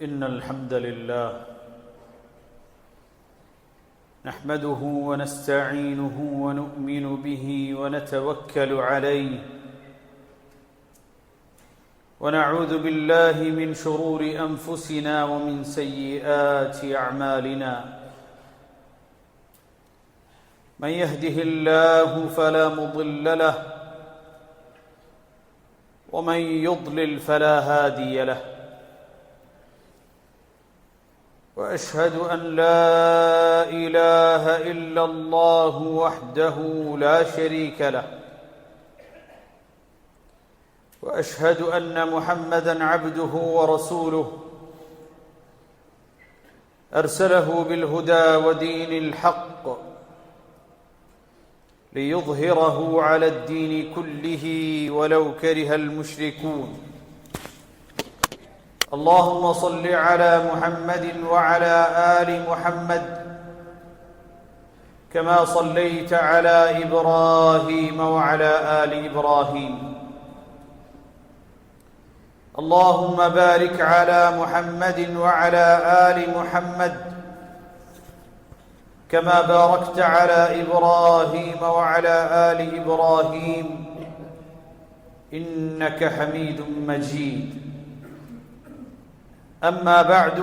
إن الحمد لله نحمده ونستعينه ونؤمن به ونتوكل عليه ونعوذ بالله من شرور أنفسنا ومن سيئات أعمالنا من يهده الله فلا مضل له ومن يضلل فلا هادي له وأشهد أن لا إله إلا الله وحده لا شريك له وأشهد أن محمدًا عبده ورسوله أرسله بالهدى ودين الحق ليظهره على الدين كله ولو كره المشركون اللهم صل على محمد وعلى آل محمد كما صليت على إبراهيم وعلى آل إبراهيم اللهم بارك على محمد وعلى آل محمد كما باركت على إبراهيم وعلى آل إبراهيم إنك حميد مجيد أما بعد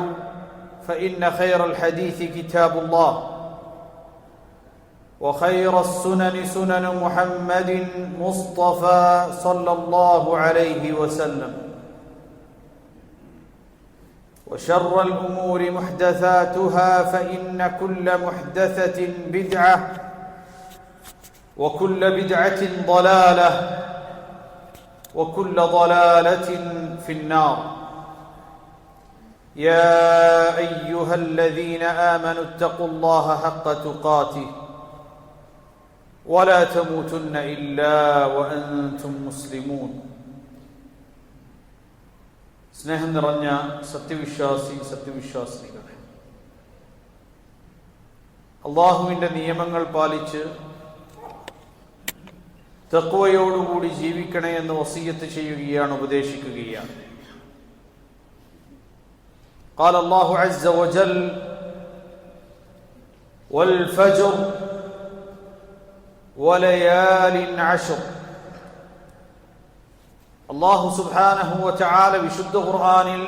فإن خير الحديث كتاب الله وخير السنن سنن محمد مصطفى صلى الله عليه وسلم وشر الأمور محدثاتها فإن كل محدثة بدعة وكل بدعة ضلالة وكل ضلالة في النار يا أيها الذين آمنوا اتقوا الله حق تقاته ولا تموتن إلا وأنتم مسلمون സ്നേഹം നിറഞ്ഞ സത്യവിശ്വാസികളെ, അള്ളാഹുവിൻ്റെ നിയമങ്ങൾ പാലിച്ച് തഖ്വയോടുകൂടി ജീവിക്കണേ എന്ന് വസിയ്യത്ത് ചെയ്യുകയാണ്, ഉപദേശിക്കുകയാണ്. قال الله عز وجل والفجر وليال عشر. അല്ലാഹു സുബ്ഹാനഹു വ തആല വിശുദ്ധ ഖുർആനിൽ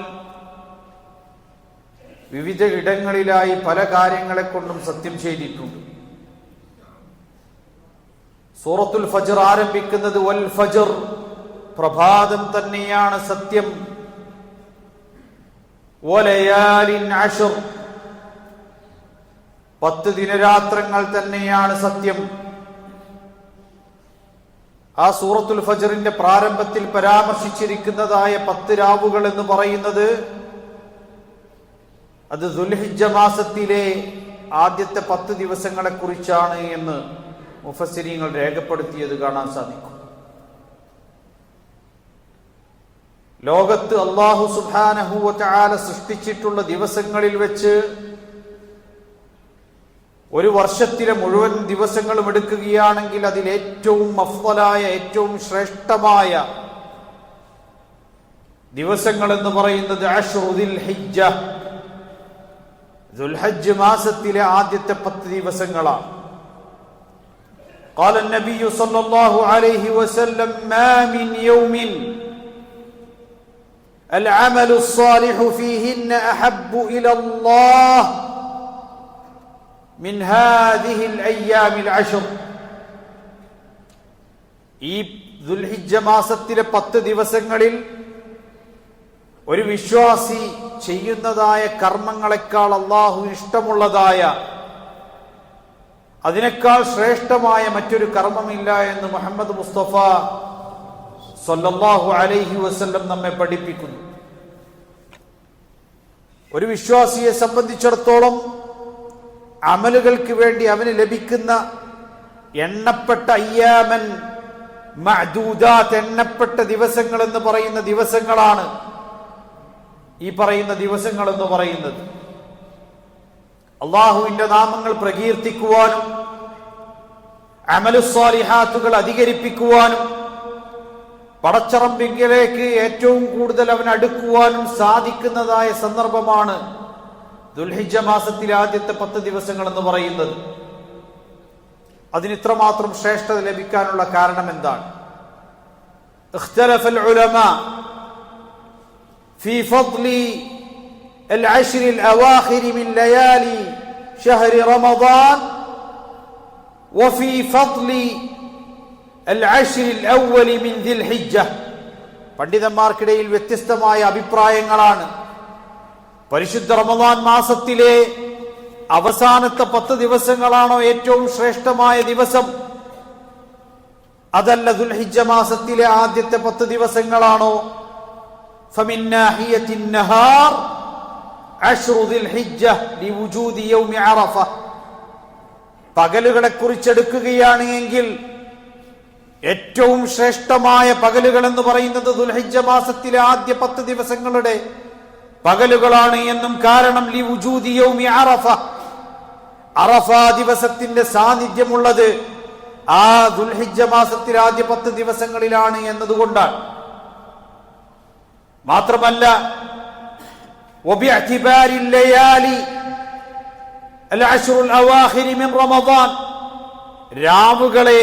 വിവിധ ഇടങ്ങളിലായി പല കാര്യങ്ങളെ കൊണ്ടും സത്യം ചെയ്തിട്ടുണ്ട്. സൂറത്തുൽ ഫജ്ർ ആരംഭിക്കുന്നത് വൽ ഫജ്ർ, പ്രഭാതം തന്നെയാണ് സത്യം. വലയാലിൻ അശ്ർ, 10 ദിനരാത്രങ്ങൾ തന്നെയാണ് സത്യം. ആ സൂറത്തുൽ ഫജ്റിന്റെ പ്രാരംഭത്തിൽ പരാമർശിച്ചിരിക്കുന്നതായ 10 രാവുകൾ എന്ന് പറയുന്നത് അത് ദുൽഹിജ്ജ മാസത്തിലെ ആദ്യത്തെ 10 ദിവസങ്ങളെ കുറിച്ചാണ് എന്ന് മുഫസ്സിരീങ്ങൾ രേഖപ്പെടുത്തിയത് കാണാൻ സാധിക്കും. ലോകത്ത് അല്ലാഹു സുബ്ഹാനഹു വ തആല സൃഷ്ടിച്ചിട്ടുള്ള ദിവസങ്ങളിൽ വെച്ച് ഒരു വർഷത്തിലെ മുഴുവൻ ദിവസങ്ങളും എടുക്കുകയാണെങ്കിൽ അതിൽ ഏറ്റവും അഫ്ളലായ, ഏറ്റവും ശ്രേഷ്ഠമായ ദിവസങ്ങൾ എന്ന് പറയുന്നത് അശ്റു ദുൽഹിജ്ജ, ദുൽഹജ്ജ് മാസത്തിലെ ആദ്യത്തെ 10 ദിവസങ്ങളാണ്. قال النبي صلى الله عليه وسلم ما من يوم العمل الصالح فيهن أحب إلى الله من هذه الأيام العشر. ഈ ദുൽഹിജ്ജ മാസത്തിലെ 10 ദിവസങ്ങളിൽ ഒരു വിശ്വാസി ചെയ്യുന്നതായ കർമ്മങ്ങളെക്കാൾ അല്ലാഹു ഇഷ്ടമുള്ളതായ, അതിനേക്കാൾ ശ്രേഷ്ഠമായ മറ്റൊരു കർമ്മമില്ല എന്ന് മുഹമ്മദ് മുസ്തഫ സല്ലല്ലാഹു അലൈഹി വസല്ലം നമ്മെ പഠിപ്പിക്കുന്നു. ഒരു വിശ്വാസിയെ സംബന്ധിച്ചിടത്തോളം അമലുകൾക്ക് വേണ്ടി അവന് ലഭിക്കുന്ന എണ്ണപ്പെട്ട അയ്യാമൻ മഅദൂദാത്ത്, എണ്ണപ്പെട്ട ദിവസങ്ങൾ എന്ന് പറയുന്ന ദിവസങ്ങളാണ് ഈ പറയുന്ന ദിവസങ്ങൾ എന്ന് പറയുന്നത്. അള്ളാഹുവിന്റെ നാമങ്ങൾ പ്രകീർത്തിക്കുവാനും അമലുസ്സാലിഹാത്തുകൾ അധികരിപ്പിക്കുവാനും പടച്ചറമ്പിലേക്ക് ഏറ്റവും കൂടുതൽ അവൻ അടുക്കുവാനും സാധിക്കുന്നതായ സന്ദർഭമാണ് ദുൽഹിജ്ജ മാസത്തിലെ ആദ്യത്തെ 10 ദിവസങ്ങൾ എന്ന് പറയുന്നത്. അതിന് ഇത്രമാത്രം ശ്രേഷ്ഠത ലഭിക്കാനുള്ള കാരണം എന്താണ്? ഇഖ്തലഫൽ ഉലമാ ഫീ ഫദ്ലി العشر الأواخر من ليالي شهر رمضان وفي فضل العشر الأول من ذي الحجة. പണ്ഡിതന്മാർക്കിടയിൽ വ്യത്യസ്തമായ അഭിപ്രായങ്ങളാണ്. പരിശുദ്ധ റമദാൻ മാസത്തിലെ അവസാനത്തെ 10 ദിവസങ്ങളാണോ ഏറ്റവും ശ്രേഷ്ഠമായ ദിവസം, അതല്ല ദുൽഹിജ്ജ മാസത്തിലെ ആദ്യത്തെ 10 ദിവസങ്ങളാണോ? فمن ناحية النهار عشر ذي الحجة لوجود يوم عرفة. പകലുകളെ കുറിച്ചെടുക്കുകയാണ് എങ്കിൽ ഏറ്റവും ശ്രേഷ്ഠമായ പകലുകൾ എന്ന് പറയുന്നത് ദുൽഹിജ്ജ മാസത്തിലെ ആദ്യ 10 ദിവസങ്ങളുടെ പകലുകളാണ് എന്നും, കാരണം ലിവുജൂദി യൗമി അറഫ, അറഫ ദിവസത്തിന്റെ സാന്നിധ്യമുള്ളത് ആ ദുൽഹിജ്ജ മാസത്തിലെ ആദ്യ 10 ദിവസങ്ങളിലാണ് എന്നതുകൊണ്ടാണ്. മാത്രമല്ല وباعتبار الليالي العشر الأواخر من رمضان, രാവുകളെ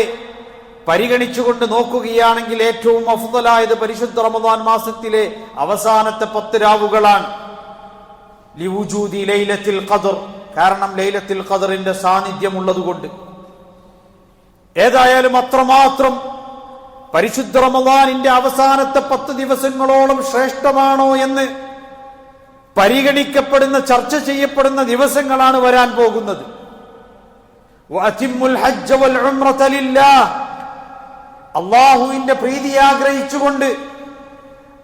പരിഗണിച്ചുകൊണ്ട് നോക്കുകയാണെങ്കിൽ ഏറ്റവും അഫ്ദലായത് പരിശുദ്ധ റമദാൻ മാസത്തിലെ അവസാനത്തെ 10 രാവുകളാണ്. ലിവുജൂദി ലൈലത്തുൽ ഖദർ, കാരണം ലൈലത്തുൽ ഖദറിന്റെ സാന്നിധ്യം ഉള്ളതുകൊണ്ട്. ഏതായാലും അത്രമാത്രം പരിശുദ്ധ റമദാനിന്റെ അവസാനത്തെ 10 ദിവസങ്ങളോളം ശ്രേഷ്ഠമാണോ എന്ന് പരിഗണിക്കപ്പെടുന്ന, ചർച്ച ചെയ്യപ്പെടുന്ന ദിവസങ്ങളാണ് വരാൻ പോകുന്നത്. വഅതിമ്മുൽ ഹജ്ജ വൽ ഉംറത ലില്ലാഹ്, അല്ലാഹുവിന്റെ പ്രീതി ആഗ്രഹിച്ചുകൊണ്ട്,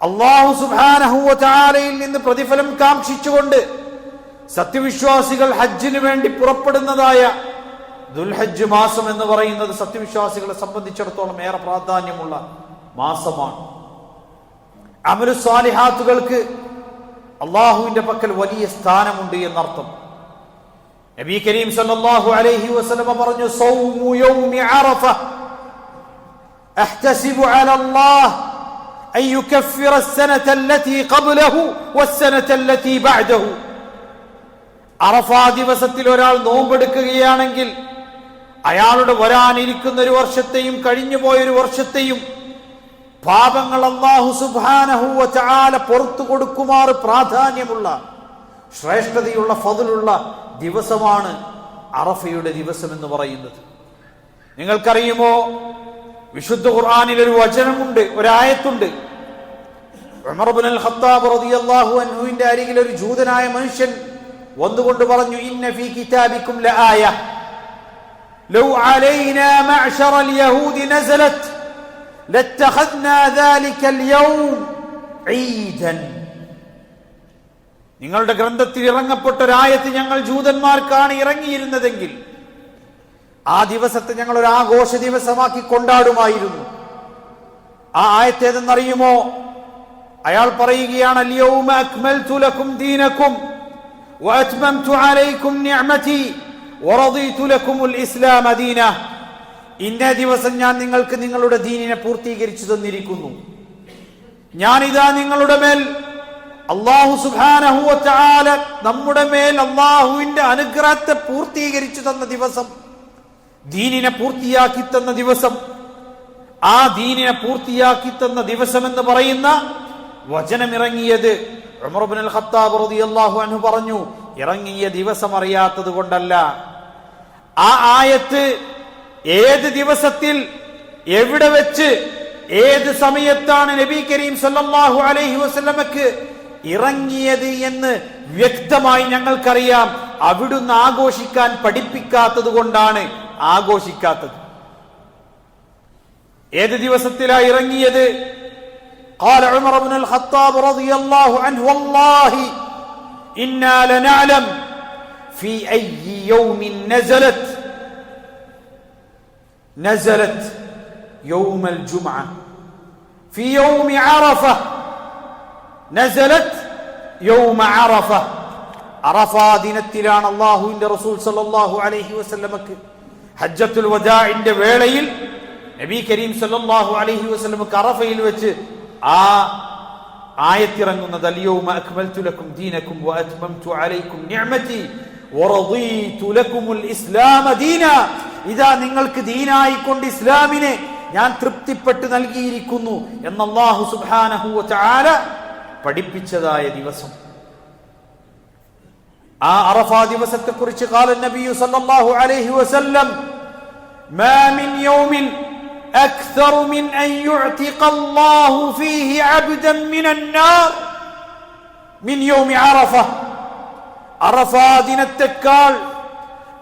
അല്ലാഹു സുബ്ഹാനഹു വ തആലയിൽ നിന്ന് പ്രതിഫലം കാംക്ഷിച്ചുകൊണ്ട് സത്യവിശ്വാസികൾ ഹജ്ജിന് വേണ്ടി പുറപ്പെടുന്നതായ ദുൽഹജ്ജ് മാസം എന്ന് പറയുന്നത് സത്യവിശ്വാസികളെ സംബന്ധിച്ചിടത്തോളം ഏറെ പ്രാധാന്യമുള്ള മാസമാണ്. അമലു സാലിഹാത്തുകൾക്ക് അള്ളാഹുവിന്റെ പക്കൽ വലിയ സ്ഥാനമുണ്ട് എന്നർത്ഥം. നബി കരീം സല്ലല്ലാഹു അലൈഹി വസല്ലം പറഞ്ഞു, സൗമു യൗമി അറഫ അഹ്തസിബു അലല്ലാഹ് അൻ യുകഫിറ അസ്സനത അല്ലതി ഖബ്ലഹു വസ്സനത അല്ലതി ബഅദഹു. അറഫ ദിവസത്തിൽ ഒരാൾ നോമ്പെടുക്കുകയാണെങ്കിൽ അയാളുടെ വരാനിരിക്കുന്ന ഒരു വർഷത്തെയും കഴിഞ്ഞുപോയൊരു വർഷത്തെയും പാപങ്ങൾ അല്ലാഹു സുബ്ഹാനഹു വ തആല പുറത്തു കൊടുക്കുമാറ് പ്രാധാന്യമുള്ള, ശ്രേഷ്ഠതയുള്ള, ഫദ്ലുള്ള ദിവസമാണ് അറഫയുടെ ദിവസം എന്ന് പറയുന്നത്. നിങ്ങൾക്കറിയുമോ, വിശുദ്ധ ഖുർആനിൽ ഒരു വചനമുണ്ട്, ഒരായത്തുണ്ട്. ഉമർ ഇബ്നുൽ ഖത്താബ് റളിയല്ലാഹു അൻഹുവിന്റെ അരികിൽ ഒരു ജൂതനായ മനുഷ്യൻ വന്നുകൊണ്ട് പറഞ്ഞു, ഇന്ന ഫീ കിതാബിക്കും ലആയ ലൗ അലൈനാ മഅ്ശറൽ യഹൂദി നസലത് ലത്തഖദ്നാ ദാലികൽ യൗം ഈദൻ. നിങ്ങളുടെ ഗ്രന്ഥത്തിൽ ഇറങ്ങപ്പെട്ട ഒരായത്ത് ഞങ്ങൾ ജൂതന്മാർക്കാണ് ഇറങ്ങിയിരുന്നതെങ്കിൽ ആ ദിവസത്തെ ഞങ്ങൾ ഒരു ആഘോഷ ദിവസമാക്കി കൊണ്ടാടുമായിരുന്നു. ആ ആയത്ത് ഏതെന്നറിയുമോ? അയാൾ പറയുകയാണ്, അൽയൗമ അക്മൽതു ലക്കും ദീനക്കും വഅത്മംതു അലൈക്കും നിഅമതി വറദീതു ലക്കുമുൽ ഇസ്ലാമ ദീന. ഇന്ന ദിവസം ഞാൻ നിങ്ങൾക്ക് നിങ്ങളുടെ ദീനിനെ പൂർത്തീകരിച്ചു തന്നിരിക്കുന്നു. ഞാനിതാ നിങ്ങളുടെ മേൽ അല്ലാഹു സുബ്ഹാനഹു വ തആല നമ്മുടെ മേൽ അല്ലാഹുവിന്റെ അനുഗ്രഹത്തെ പൂർത്തീകരിച്ചു തന്ന ദിവസം, ദീനിനെ പൂർത്തിയാക്കി തന്ന ദിവസം, ആ ദീനിനെ പൂർത്തിയാക്കി തന്ന ദിവസം എന്ന് പറയുന്ന വചനമിറങ്ങിയത് ഉമർ ഇബ്നുൽ ഖത്താബ് റളിയല്ലാഹു അൻഹു പറഞ്ഞു, ഇറങ്ങിയ ദിവസം അറിയാത്തത് കൊണ്ടല്ല. ആ ആയത്ത് ഏത് ദിവസത്തിൽ, എവിടെ വെച്ച്, ഏത് സമയത്താണ് നബി കരീം സല്ലല്ലാഹു അലൈഹി വസല്ലമക്ക് ഇറങ്ങിയത് എന്ന് വ്യക്തമായി ഞങ്ങൾക്കറിയാം. അവിടുന്ന് ആഘോഷിക്കാൻ പഠിപ്പിക്കാത്തത് കൊണ്ടാണ് ആഘോഷിക്കാത്തത്. ഏത് ദിവസത്തിലാ ഇറങ്ങിയത്? قال عمر بن الخطاب رضي الله عنه والله إنا لنعلم في أي يوم نزلت يوم الجمعة في يوم عرفة نزلت يوم عرفة. عرفة ദിനത്തിലാണ് അല്ലാഹുവിന്റെ റസൂൽ സല്ലല്ലാഹു അലൈഹി വസല്ലമക്ക് ഹജ്ജത്തുൽ വദാഇന്റെ വേളയിൽ നബി കരീം സല്ലല്ലാഹു അലൈഹി വസല്ലം അറഫയിൽ വെച്ച് ആ ആയത്തിറങ്ങുന്നത് അൽയൗമ അക്മൽതു ലക്കും ദീനക്കും വഅത്മംതു അലൈക്കും നിഅമതി വറദീതു ലക്കുമുൽ ഇസ്ലാമ ദീന. ഇതാ നിങ്ങൾക്ക് ദീനായിക്കൊണ്ട് ഇസ്ലാമിനെ ഞാൻ തൃപ്തിപ്പെട്ട് നൽകിയിരിക്കുന്നു എന്ന് അല്ലാഹു സുബ്ഹാനഹു വ തആല പഠിപ്പിച്ചതായ ദിവസം. ആ അറഫ ദിവസത്തെ കുറിച്ച് ഖാല നബി സല്ലല്ലാഹു അലൈഹി വസല്ലം മാ മിൻ യൗമിൻ അക്തറു മിൻ അൻ യുഅതിഖ അല്ലാഹു ഫീഹി അബ്ദൻ മിനൻ നാർ മിൻ യൗമി അറഫ. അറഫ ദിനത്തേക്കാൾ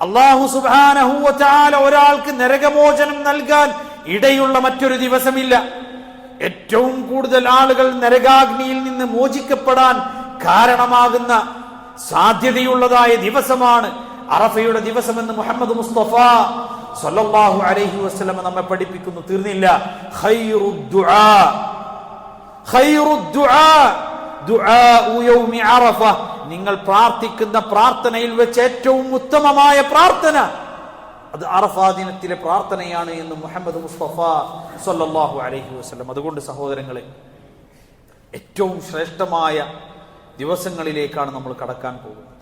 അല്ലാഹു സുബ്ഹാനഹു വ തആല ഒരാൾക്ക് നരകമോചനം നൽകാൻ ഇടയുള്ള മറ്റൊരു ദിവസമില്ല. ഏറ്റവും കൂടുതൽ ആളുകൾ നരകാഗ്നിയിൽ നിന്ന് മോചിക്കപ്പെടാൻ കാരണമാകുന്ന സാധ്യതയുള്ളതായ ദിവസമാണ് അറഫയുടെ ദിവസമെന്ന് മുഹമ്മദ് മുസ്തഫ സല്ലല്ലാഹു അലൈഹി വസല്ലം നമ്മെ പഠിപ്പിക്കുന്നു. തീർന്നില്ല, നിങ്ങൾ പ്രാർത്ഥിക്കുന്ന പ്രാർത്ഥനയിൽ വെച്ച് ഏറ്റവും ഉത്തമമായ പ്രാർത്ഥന അത് അറഫാ ദിനത്തിലെ പ്രാർത്ഥനയാണ് എന്ന് മുഹമ്മദ് മുസ്തഫ സല്ലല്ലാഹു അലൈഹി വസല്ലം. അതുകൊണ്ട് സഹോദരങ്ങളെ, ഏറ്റവും ശ്രേഷ്ഠമായ ദിവസങ്ങളിലേക്കാണ് നമ്മൾ കടക്കാൻ പോകുന്നത്.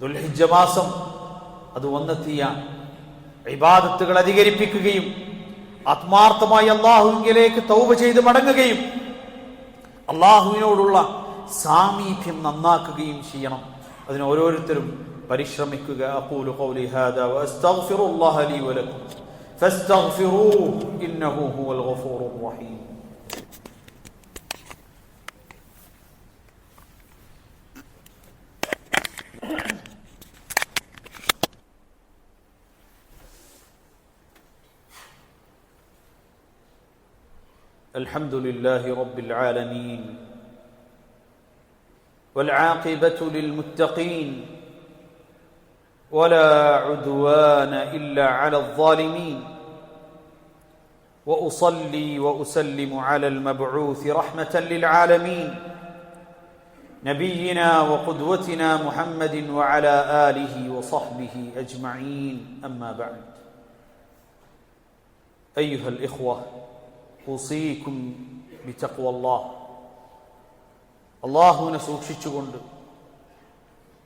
ദുൽഹിജ്ജ മാസം അത് വന്നെത്തിയ ഇബാദത്തുകൾ അധികരിപ്പിക്കുകയും ആത്മാർത്ഥമായി അല്ലാഹുവിലേക്ക് തൗബ ചെയ്ത് മടങ്ങുകയും അല്ലാഹുവിനോടുള്ള സാമീപ്യം നന്നാക്കുകയും ചെയ്യണം. അതിന് ഓരോരുത്തരും പരിശ്രമിക്കുക. അഖൂലു ഖൗലി ഹാദാ വഅസ്തഗ്ഫിറുല്ലാഹ ലീ വലക്കും ഫസ്തഗ്ഫിറൂഹു ഇന്നഹു ഹുവൽ ഗഫൂറുർ റഹീം. അൽഹംദുലില്ലാഹി റബ്ബിൽ ആലമീൻ والعاقبة للمتقين ولا عدوان إلا على الظالمين وأصلي وأسلم على المبعوث رحمة للعالمين نبينا وقدوتنا محمد وعلى آله وصحبه أجمعين. أما بعد، أيها الإخوة، أوصيكم بتقوى الله. അള്ളാഹുവിനെ സൂക്ഷിച്ചുകൊണ്ട്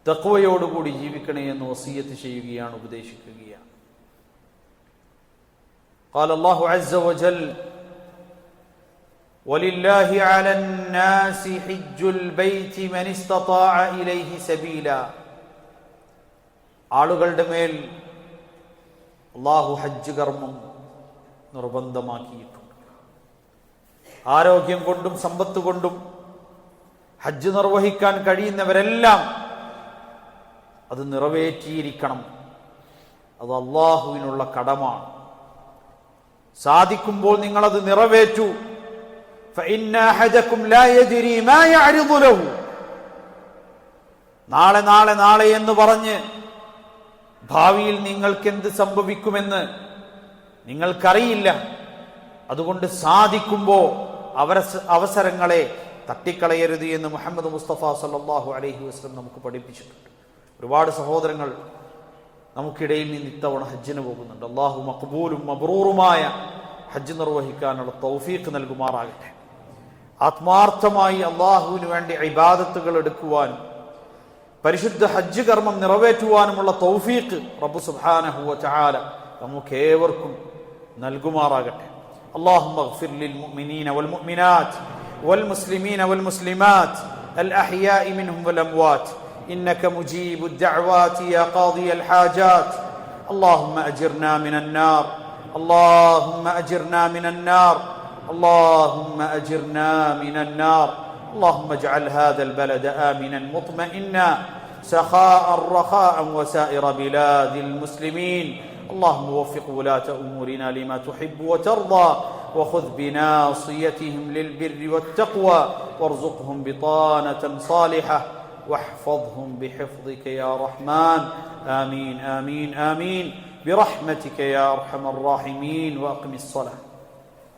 തഖ്വയോടുകൂടി ജീവിക്കണേ എന്ന് വസിയത്ത് ചെയ്യുകയാണ്, ഉപദേശിക്കുകയാണ്. قال الله عز وجل ولله على الناس حج البيت من استطاع إليه سبيلا. ആളുകളുടെ മേൽ അള്ളാഹു ഹജ്ജ് കർമ്മം നിർബന്ധമാക്കിയിട്ടുണ്ട്. ആരോഗ്യം കൊണ്ടും സമ്പത്ത് കൊണ്ടും ഹജ്ജ് നിർവഹിക്കാൻ കഴിയുന്നവരെല്ലാം അത് നിറവേറ്റിയിരിക്കണം. അത് അള്ളാഹുവിനുള്ള കടമാണ്. സാധിക്കുമ്പോൾ നിങ്ങളത് നിറവേറ്റു. فإن أحدكم لا يدري ما يعرض له. നാളെ നാളെ നാളെ എന്ന് പറഞ്ഞ് ഭാവിയിൽ നിങ്ങൾക്ക് എന്ത് സംഭവിക്കുമെന്ന് നിങ്ങൾക്കറിയില്ല. അതുകൊണ്ട് സാധിക്കുമ്പോൾ അവസരങ്ങളെ തട്ടിക്കളയരുത് എന്ന് മുഹമ്മദ് മുസ്തഫ സല്ലല്ലാഹു അലൈഹി വസല്ലം നമുക്ക് പഠിപ്പിച്ചിട്ടുണ്ട്. ഒരുപാട് സഹോദരങ്ങൾ നമുക്കിടയിൽ നിന്ന് ഇത്തവണ ഹജ്ജിന് പോകുന്നുണ്ട്. അള്ളാഹു മഖ്ബൂലും മബ്റൂറുമായ ഹജ്ജ് നിർവഹിക്കാനുള്ള തൗഫീഖ് നൽകുമാറാകട്ടെ. ആത്മാർത്ഥമായി അള്ളാഹുവിന് വേണ്ടി ഇബാദത്തുകൾ എടുക്കുവാനും പരിശുദ്ധ ഹജ്ജ് കർമ്മം നിറവേറ്റുവാനുമുള്ള തൗഫീഖ് റബ്ബ് സുബ്ഹാനഹു വ തആല നമുക്കേവർക്കും നൽകുമാറാകട്ടെ. اللهم اغفر للمؤمنين والمؤمنات والمسلمين والمسلمات الأحياء منهم والأموات إنك مجيب الدعوات يا قاضي الحاجات. اللهم أجرنا من النار، اللهم أجرنا من النار، اللهم أجرنا من النار. اللهم اجعل هذا البلد آمنا مطمئنا سخاء رخاء وسائر بلاد المسلمين. اللهم وفق ولاة أمورنا لما تحب وترضى وخذ بناصيتهم للبر والتقوى وارزقهم بطانة صالحة واحفظهم بحفظك يا رحمن. آمين آمين آمين برحمتك يا أرحم الراحمين. وأقم الصلاة.